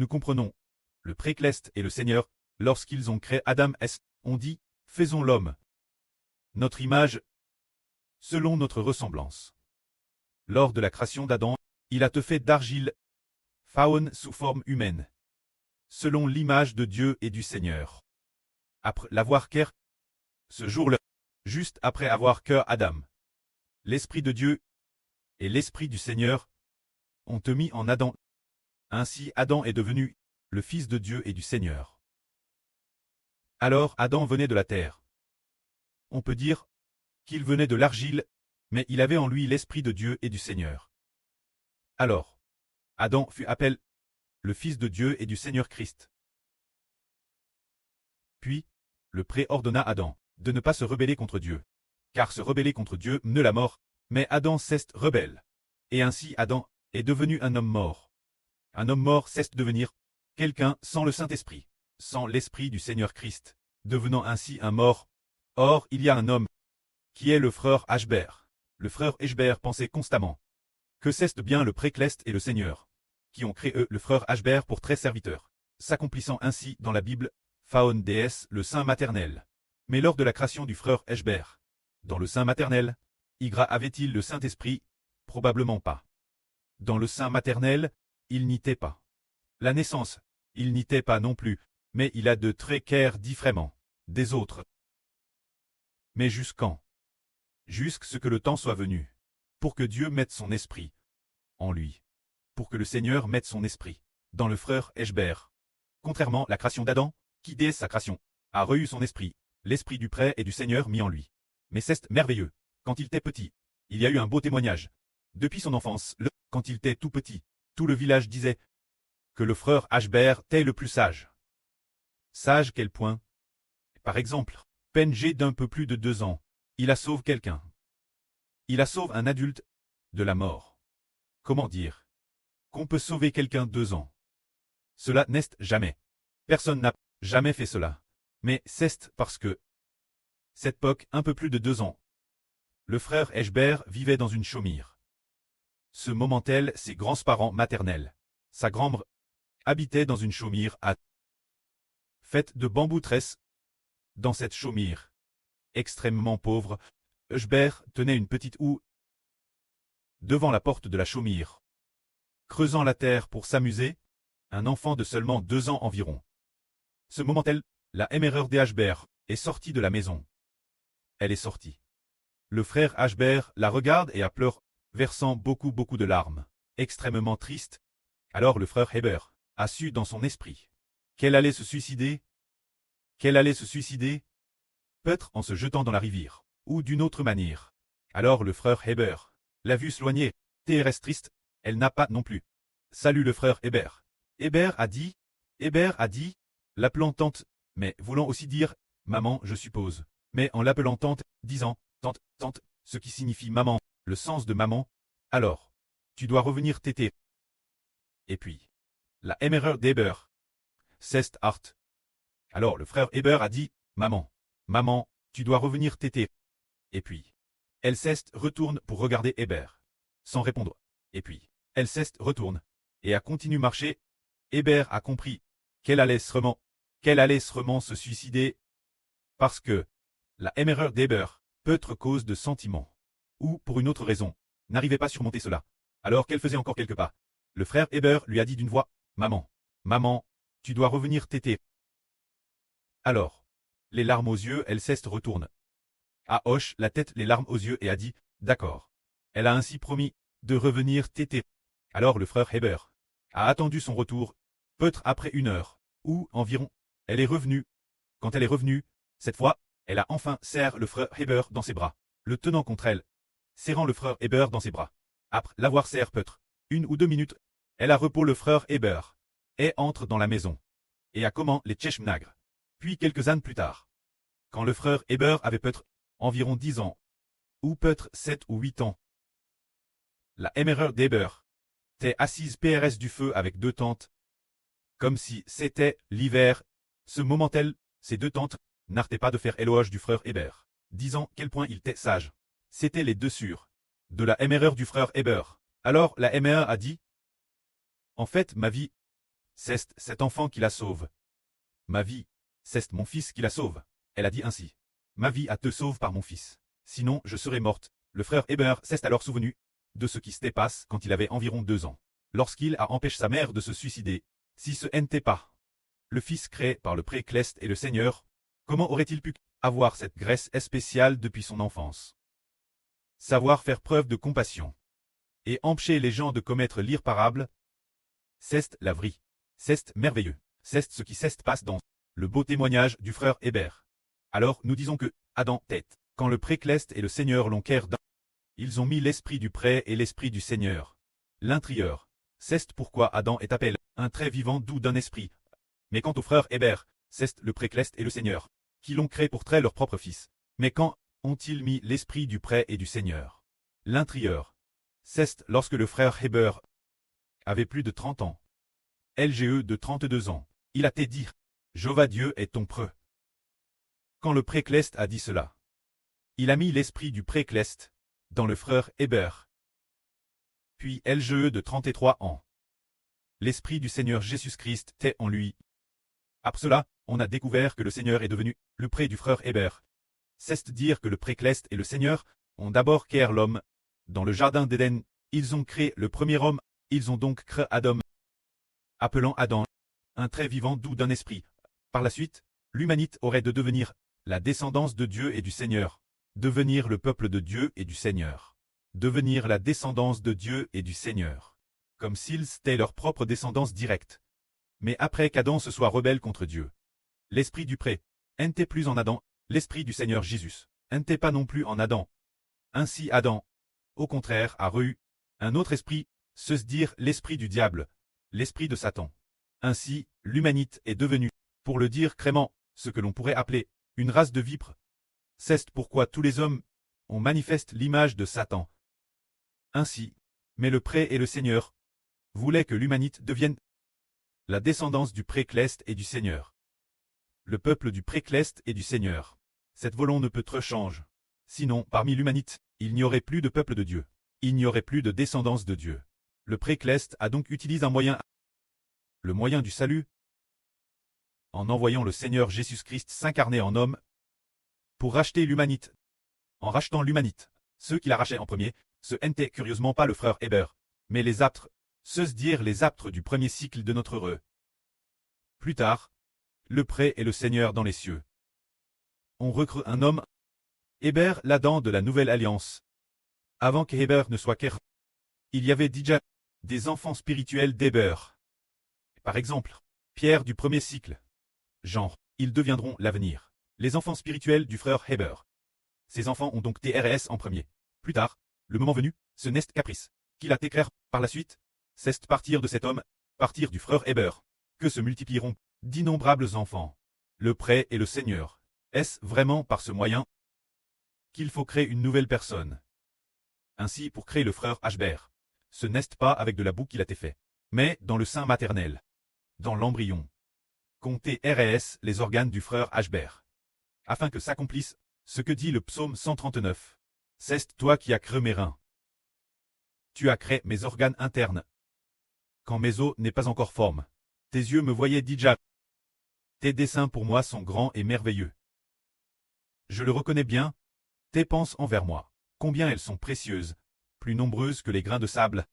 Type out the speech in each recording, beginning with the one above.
nous comprenons. Le Précleste et le Seigneur, lorsqu'ils ont créé Adam ont dit, faisons l'homme. Notre image, selon notre ressemblance. Lors de la création d'Adam, il a te fait d'argile, faune sous forme humaine. Selon l'image de Dieu et du Seigneur. Après l'avoir créé, ce jour-là, juste après avoir créé Adam, l'Esprit de Dieu et l'Esprit du Seigneur ont te mis en Adam. Ainsi Adam est devenu le Fils de Dieu et du Seigneur. Alors Adam venait de la terre. On peut dire qu'il venait de l'argile, mais il avait en lui l'Esprit de Dieu et du Seigneur. Alors, Adam fut appelé le Fils de Dieu et du Seigneur Christ. Puis, le Pré ordonna Adam de ne pas se rebeller contre Dieu, car se rebeller contre Dieu ne la mort, mais Adam cesse rebelle. Et ainsi Adam est devenu un homme mort. Un homme mort cesse de devenir quelqu'un sans le Saint-Esprit, sans l'Esprit du Seigneur Christ, devenant ainsi un mort. Or, il y a un homme qui est le frère Ashbert. Le frère Ashbert pensait constamment que cesse bien le Précleste et le Seigneur, qui ont créé le frère Ashbert pour très serviteurs, s'accomplissant ainsi dans la Bible, Faon déesse, le Saint maternel. Mais lors de la création du frère Ashbert, dans le Saint maternel, Igra avait-il le Saint-Esprit? Probablement pas. Dans le Saint maternel, il n'y était pas. La naissance, il n'y était pas non plus, mais il a de très clairs différemment des autres. Mais jusqu'en? Jusqu'à ce que le temps soit venu, pour que Dieu mette son esprit en lui, pour que le Seigneur mette son esprit dans le frère Ashbert. Contrairement à la création d'Adam, qui dès sa création a reçu son esprit, l'esprit du Prêtre et du Seigneur mis en lui. Mais c'est merveilleux. Quand il était petit, il y a eu un beau témoignage. Depuis son enfance, quand il était tout petit, tout le village disait que le frère Ashbert était le plus sage. Sage quel point? Par exemple, PNG d'un peu plus de 2 ans, il a sauvé quelqu'un. Il a sauvé un adulte de la mort. Comment dire qu'on peut sauver quelqu'un 2 ans? Cela n'est jamais. Personne n'a jamais fait cela. Mais c'est parce que cette époque, un peu plus de 2 ans, le frère Ashbert vivait dans une chaumière. Ce moment-là, ses grands-parents maternels, sa grand-mère, habitait dans une chaumière faite de bambou tresse. Dans cette chaumière, extrêmement pauvre, Ashbert tenait une petite houe devant la porte de la chaumière. Creusant la terre pour s'amuser, un enfant de seulement 2 ans environ. Ce moment-là, la mère d'Ashbert est sortie de la maison. Elle est sortie. Le frère Ashbert la regarde et a pleuré, versant beaucoup de larmes, extrêmement triste. Alors le frère Heber a su dans son esprit qu'elle allait se suicider. Qu'elle allait se suicider, peut-être en se jetant dans la rivière, ou d'une autre manière. Alors le frère Heber l'a vue s'éloigner, et reste triste, elle n'a pas non plus. Salut le frère Heber. Heber a dit, l'appelant tante, mais voulant aussi dire, maman je suppose, mais en l'appelant tante, disant, tante, ce qui signifie maman, le sens de maman, alors, tu dois revenir téter. Et puis, la mère d'Heber, c'est art. Alors le frère Heber a dit, maman, tu dois revenir téter. Et puis, elle retourne pour regarder Heber, sans répondre. Et puis, elle retourne, et a continué marcher. Heber a compris qu'elle allait sûrement se suicider, parce que la mère d'Heber peut être cause de sentiments, ou pour une autre raison, n'arrivait pas à surmonter cela. Alors qu'elle faisait encore quelques pas, le frère Heber lui a dit d'une voix, maman, tu dois revenir téter. Alors, les larmes aux yeux, elle retourne. A hoche la tête, les larmes aux yeux et a dit, d'accord. Elle a ainsi promis de revenir téter. Alors le frère Heber a attendu son retour, peut-être après 1 heure, ou environ. Elle est revenue. Quand elle est revenue, cette fois, elle a enfin serré le frère Heber dans ses bras, le tenant contre elle, serrant le frère Heber dans ses bras. Après l'avoir serré peut-être 1 ou 2 minutes, elle a repos le frère Heber, et entre dans la maison. Et a comment les Tchèchmnagres. Puis quelques années plus tard, quand le frère Heber avait peut-être environ 10 ans, ou peut-être 7 ou 8 ans, la mère d'Heber était assise PRS du feu avec 2 tantes, comme si c'était l'hiver. Ce moment-là, ces 2 tantes n'arrêtaient pas de faire éloge du frère Heber, disant quel point il était sage. C'étaient les 2 sûrs de la mère du frère Heber. Alors la mère a dit, en fait ma vie, C'est cet enfant qui la sauve. Ma vie, c'est mon fils qui la sauve. Elle a dit ainsi. Ma vie a te sauve par mon fils. Sinon, je serais morte. Le frère Heber s'est alors souvenu de ce qui s'était passé quand il avait environ 2 ans. Lorsqu'il a empêché sa mère de se suicider. Si ce n'était pas le fils créé par le Précleste et le Seigneur, comment aurait-il pu avoir cette grâce spéciale depuis son enfance? Savoir faire preuve de compassion et empêcher les gens de commettre l'irréparable, c'est la vraie. C'est merveilleux. C'est ce qui se passe dans le beau témoignage du frère Heber. Alors nous disons que Adam tête. Quand le Précleste et le Seigneur l'ont créé, ils ont mis l'esprit du pré et l'esprit du Seigneur. L'intérieur. C'est pourquoi Adam est appelé un trait vivant doux d'un esprit. Mais quant au frère Heber, c'est le Précleste et le Seigneur qui l'ont créé pour traiter leur propre fils. Mais quand ont-ils mis l'esprit du pré et du Seigneur? L'intérieur. C'est lorsque le frère Heber avait plus de 30 ans. LGE de 32 ans. Il a été dit, Jéhovah Dieu est ton preux. Quand le Précleste a dit cela, il a mis l'esprit du Précleste dans le frère Heber. Puis LGE de 33 ans. L'esprit du Seigneur Jésus-Christ était en lui. Après cela, on a découvert que le Seigneur est devenu le pré du frère Heber. C'est dire que le Précleste et le Seigneur ont d'abord créé l'homme. Dans le jardin d'Éden, ils ont créé le premier homme, ils ont donc créé Adam, appelant Adam un trait vivant doux d'un esprit. Par la suite, l'humanité aurait de devenir la descendance de Dieu et du Seigneur, devenir le peuple de Dieu et du Seigneur, devenir la descendance de Dieu et du Seigneur, comme s'ils étaient leur propre descendance directe. Mais après qu'Adam se soit rebelle contre Dieu, l'esprit du pré n'était plus en Adam, l'esprit du Seigneur Jésus n'était pas non plus en Adam. Ainsi Adam, au contraire, a reçu un autre esprit, se dire l'esprit du diable, l'esprit de Satan. Ainsi, l'humanité est devenue, pour le dire crainement, ce que l'on pourrait appeler une race de vipres. C'est pourquoi tous les hommes ont manifesté l'image de Satan. Ainsi, mais le pré et le Seigneur voulaient que l'humanité devienne la descendance du Précleste et du Seigneur. Le peuple du Précleste et du Seigneur. Cette volonté ne peut être change. Sinon, parmi l'humanité, il n'y aurait plus de peuple de Dieu. Il n'y aurait plus de descendance de Dieu. Le Précleste a donc utilisé un moyen, le moyen du salut, en envoyant le Seigneur Jésus-Christ s'incarner en homme, pour racheter l'humanité. En rachetant l'humanité, ceux qui la rachetaient en premier, ce n'étaient curieusement pas le frère Heber, mais les aptres, se dire les aptres du premier cycle de notre heureux. Plus tard, le pré et le Seigneur dans les cieux. On recrut un homme, Heber l'Adam de la nouvelle alliance. Avant qu'Heber ne soit qu'Her, il y avait déjà des enfants spirituels d'Heber. Par exemple, Pierre du premier cycle. Genre, ils deviendront l'avenir. Les enfants spirituels du frère Heber. Ces enfants ont donc TRS en premier. Plus tard, le moment venu, ce n'est caprice, qu'il a écrit par la suite, c'est partir de cet homme, partir du frère Heber, que se multiplieront d'innombrables enfants. Le pré et le Seigneur. Est-ce vraiment par ce moyen qu'il faut créer une nouvelle personne? Ainsi, pour créer le frère Ashber, ce n'est pas avec de la boue qu'il a été fait, mais dans le sein maternel, dans l'embryon. Comptez RS les organes du frère Ashber, afin que s'accomplisse ce que dit le psaume 139. C'est toi qui as créé mes reins. Tu as créé mes organes internes. Quand mes os n'est pas encore forme, tes yeux me voyaient déjà. Tes desseins pour moi sont grands et merveilleux. Je le reconnais bien, tes pensées envers moi, combien elles sont précieuses, plus nombreuses que les grains de sable.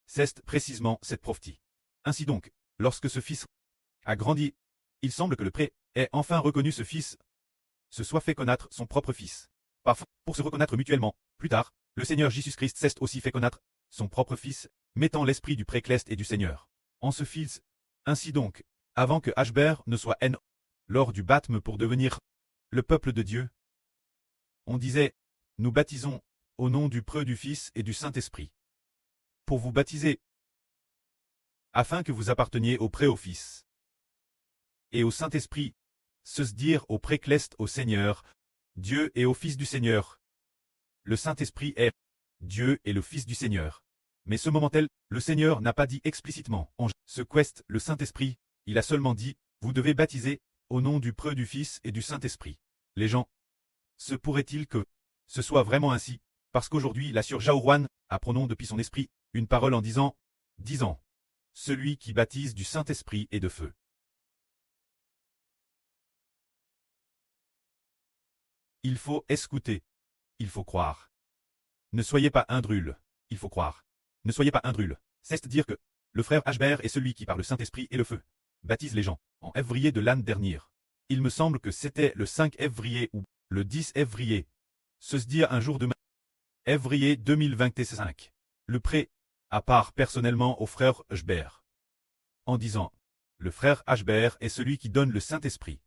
C'est précisément cette prophétie. Ainsi donc, lorsque ce fils a grandi, il semble que le pré ait enfin reconnu ce fils, se soit fait connaître son propre fils. Parfois, pour se reconnaître mutuellement, plus tard, le Seigneur Jésus-Christ s'est aussi fait connaître son propre fils, mettant l'esprit du Précleste et du Seigneur en ce fils. Ainsi donc, avant que Ashber ne soit N, lors du baptême pour devenir le peuple de Dieu, on disait, nous baptisons au nom du preux du Fils et du Saint-Esprit. Pour vous baptiser, afin que vous apparteniez au pré au Fils et au Saint-Esprit, se dire au Précleste au Seigneur, Dieu et au Fils du Seigneur. Le Saint-Esprit est Dieu et le Fils du Seigneur. Mais ce moment-tel, le Seigneur n'a pas dit explicitement en ce quest le Saint-Esprit, il a seulement dit, vous devez baptiser au nom du preux du Fils et du Saint-Esprit. Les gens, se pourrait-il que ce soit vraiment ainsi, parce qu'aujourd'hui la Sœur Jaourouane a prononcé depuis son esprit une parole en disant, celui qui baptise du Saint-Esprit et de feu. Il faut écouter. Il faut croire. Ne soyez pas indrules. Il faut croire. Ne soyez pas indrules. C'est dire que le frère Ashbert est celui qui par le Saint-Esprit et le feu baptise les gens en février de l'année dernière. Il me semble que c'était le 5 février ou le 10 février. Se dire un jour de février 2025. Le prêt à part personnellement au frère Ashbert. En disant, le frère Ashbert est celui qui donne le Saint-Esprit.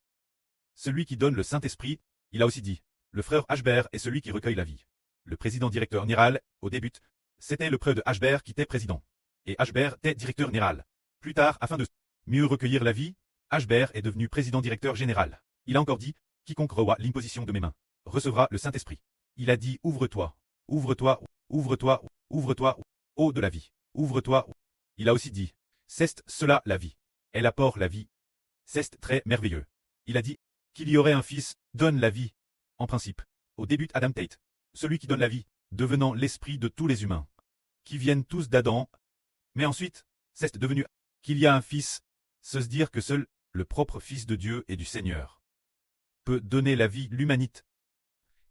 Celui qui donne le Saint-Esprit, il a aussi dit, le frère Ashbert est celui qui recueille la vie. Le président directeur général, au début, c'était le prêtre de Ashbert qui était président. Et Ashbert était directeur général. Plus tard, afin de mieux recueillir la vie, Ashbert est devenu président directeur général. Il a encore dit, quiconque reçoit l'imposition de mes mains, recevra le Saint-Esprit. Il a dit, ouvre-toi, ouvre-toi, ouvre-toi, ouvre-toi, ô de la vie, ouvre-toi. Il a aussi dit, c'est cela la vie. Elle apporte la vie. C'est très merveilleux. Il a dit, qu'il y aurait un fils, donne la vie. En principe, au début Adam Tate, celui qui donne la vie, devenant l'esprit de tous les humains, qui viennent tous d'Adam. Mais ensuite, c'est devenu qu'il y a un fils, se dire que seul le propre Fils de Dieu et du Seigneur peut donner la vie l'humanité.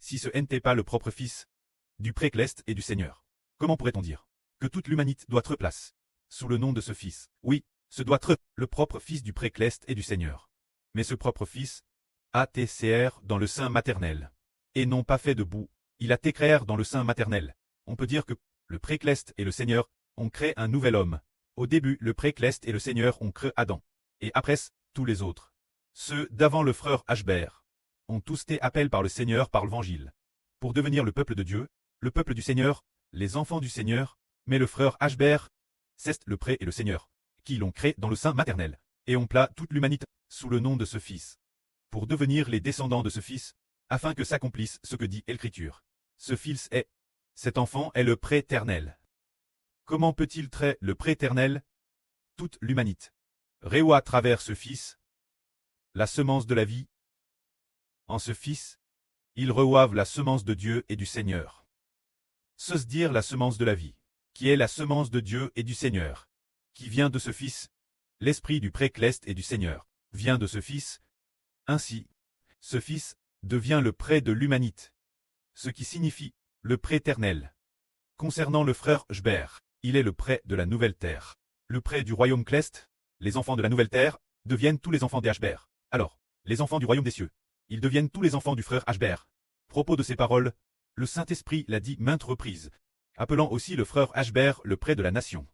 Si ce n'était pas le propre Fils du Précleste et du Seigneur, comment pourrait-on dire que toute l'humanité doit être place sous le nom de ce Fils? Oui, ce doit être le propre Fils du Précleste et du Seigneur. Mais ce propre Fils a été créé dans le sein maternel, et non pas fait de boue. Il a été créé dans le sein maternel. On peut dire que le Précleste et le Seigneur ont créé un nouvel homme. Au début, le Précleste et le Seigneur ont créé Adam. Et après, tous les autres, ceux d'avant le frère Ashbert, ont tous été appelés par le Seigneur par l'Évangile, pour devenir le peuple de Dieu, le peuple du Seigneur, les enfants du Seigneur. Mais le frère Ashbert, c'est le prêtre et le Seigneur, qui l'ont créé dans le sein maternel, et ont plat toute l'humanité sous le nom de ce Fils, pour devenir les descendants de ce Fils, afin que s'accomplisse ce que dit l'Écriture. Ce Fils est, cet enfant est le préternel. Comment peut-il traiter le préternel? Toute l'humanité réout à travers ce Fils la semence de la vie. En ce Fils, ils reçoivent la semence de Dieu et du Seigneur. Se dire la semence de la vie, qui est la semence de Dieu et du Seigneur, qui vient de ce Fils, l'Esprit du Précleste et du Seigneur, vient de ce Fils. Ainsi, ce Fils devient le prêt de l'humanité, ce qui signifie le préternel. Concernant le frère Ashbert, il est le prêt de la nouvelle terre. Le prêt du royaume céleste, les enfants de la nouvelle terre, deviennent tous les enfants des Ashbert. Alors, les enfants du royaume des cieux, ils deviennent tous les enfants du frère Ashbert. Propos de ces paroles, le Saint-Esprit l'a dit maintes reprises, appelant aussi le frère Ashbert le prêt de la nation,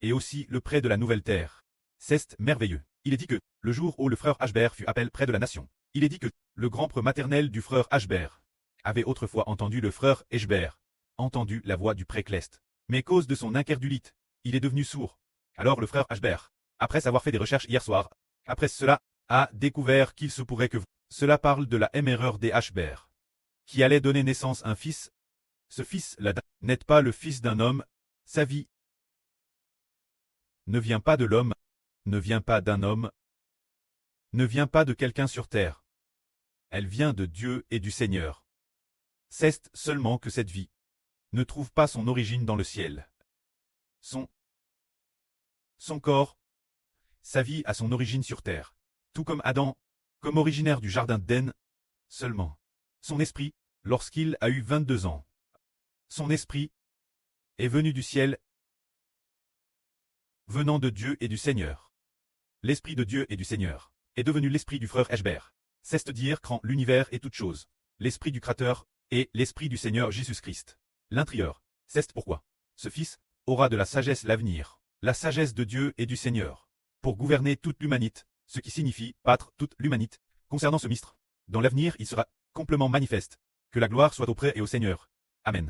et aussi le prêt de la nouvelle terre. C'est merveilleux. Il est dit que, le jour où le frère Ashbert fut appelé prêt de la nation, il est dit que, le grand prêtre maternel du frère Ashbert avait autrefois entendu le frère Ashbert, entendu la voix du Précleste. Mais cause de son incrédulité, il est devenu sourd. Alors le frère Ashbert, après avoir fait des recherches hier soir, après cela, a découvert qu'il se pourrait que cela parle de la erreur des Ashbert, qui allait donner naissance à un fils. Ce fils-là n'est pas le fils d'un homme, sa vie ne vient pas de l'homme, ne vient pas d'un homme, ne vient pas de quelqu'un sur terre. Elle vient de Dieu et du Seigneur. C'est seulement que cette vie ne trouve pas son origine dans le ciel. Son corps, sa vie a son origine sur terre, tout comme Adam, comme originaire du jardin d'Éden, seulement. Son esprit, lorsqu'il a eu 22 ans, son esprit est venu du ciel, venant de Dieu et du Seigneur. L'esprit de Dieu et du Seigneur est devenu l'esprit du frère Ashbert. C'est-à-dire quand l'univers est toute chose, l'esprit du Créateur et l'esprit du Seigneur Jésus-Christ. L'intérieur, c'est pourquoi ce Fils aura de la sagesse l'avenir, la sagesse de Dieu et du Seigneur, pour gouverner toute l'humanité, ce qui signifie battre toute l'humanité. Concernant ce mystère, dans l'avenir il sera complètement manifeste, que la gloire soit auprès et au Seigneur. Amen.